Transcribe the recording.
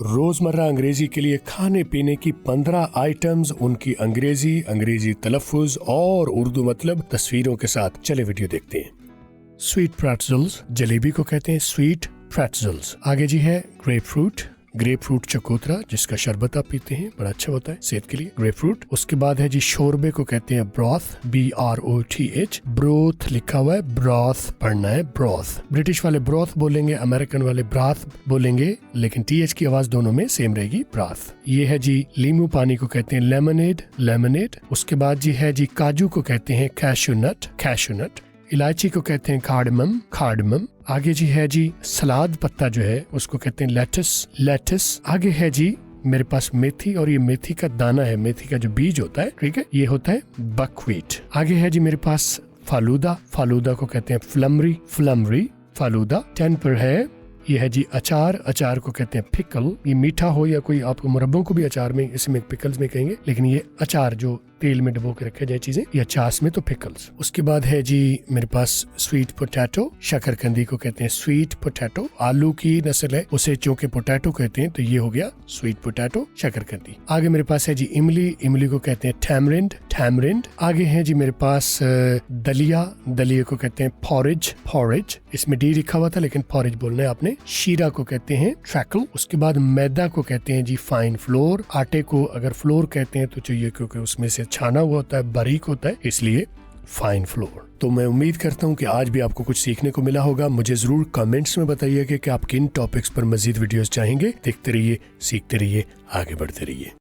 रोजमर्रा अंग्रेजी के लिए खाने पीने की 15 आइटम्स, उनकी अंग्रेजी तलफ्फुज और उर्दू मतलब तस्वीरों के साथ। चले वीडियो देखते हैं। स्वीट प्रेट्जल्स, जलेबी को कहते हैं स्वीट प्रेट्जल्स। आगे जी है ग्रेप फ्रूट चकोतरा, जिसका शरबत आप पीते हैं, बड़ा अच्छा होता है सेहत के लिए, ग्रेप फ्रूट। उसके बाद है जी शोरबे को कहते हैं ब्रॉथ, BROTH। ब्रोथ लिखा हुआ है, ब्रॉथ पढ़ना है, ब्रॉथ। ब्रिटिश वाले ब्रॉथ बोलेंगे, अमेरिकन वाले ब्राथ बोलेंगे, लेकिन TH की आवाज दोनों में सेम रहेगी, ब्राथ। ये है जी लीमू पानी को कहते हैं लेमनेड। उसके बाद जी है जी काजू को कहते हैं कैशू नट। इलायची को कहते हैं कार्डमम। आगे जी है जी सलाद पत्ता जो है उसको कहते हैं लेटस। आगे है जी मेरे पास मेथी, और ये मेथी का दाना है, मेथी का जो बीज होता है, ठीक है, ये होता है बकव्हीट। आगे है जी मेरे पास फालूदा को कहते हैं फ्लमरी फालूदा। 10 पर है ये है जी अचार को कहते हैं पिकल। ये मीठा हो या कोई आपको मुरब्बों को भी अचार में, इसमें पिकल्स में कहेंगे, लेकिन ये अचार जो तेल में डुबो के रखे जाए चीजें, या चास में तो पिकल्स। उसके बाद है जी मेरे पास स्वीट पोटैटो, शकरकंदी को कहते हैं स्वीट पोटैटो। आलू की नस्ल है, उसे चौके पोटैटो कहते हैं, तो ये हो गया स्वीट पोटैटो शकरकंदी। आगे मेरे पास है जी इमली को कहते हैं टैमरिंड। आगे है जी मेरे पास दलिया को कहते हैं पॉरेज। इसमें D लिखा हुआ था लेकिन पॉरेज बोलना है आपने। शीरा को कहते हैं ट्रैकल। उसके बाद मैदा को कहते हैं जी फाइन फ्लोर। आटे को अगर फ्लोर कहते हैं तो चाहिए, क्योंकि उसमें से छाना हुआ होता है, बारीक होता है, इसलिए फाइन फ्लोर। तो मैं उम्मीद करता हूँ कि आज भी आपको कुछ सीखने को मिला होगा। मुझे जरूर कमेंट्स में बताइए कि आप किन टॉपिक्स पर मजीद वीडियोस चाहेंगे। देखते रहिए, सीखते रहिए, आगे बढ़ते रहिए।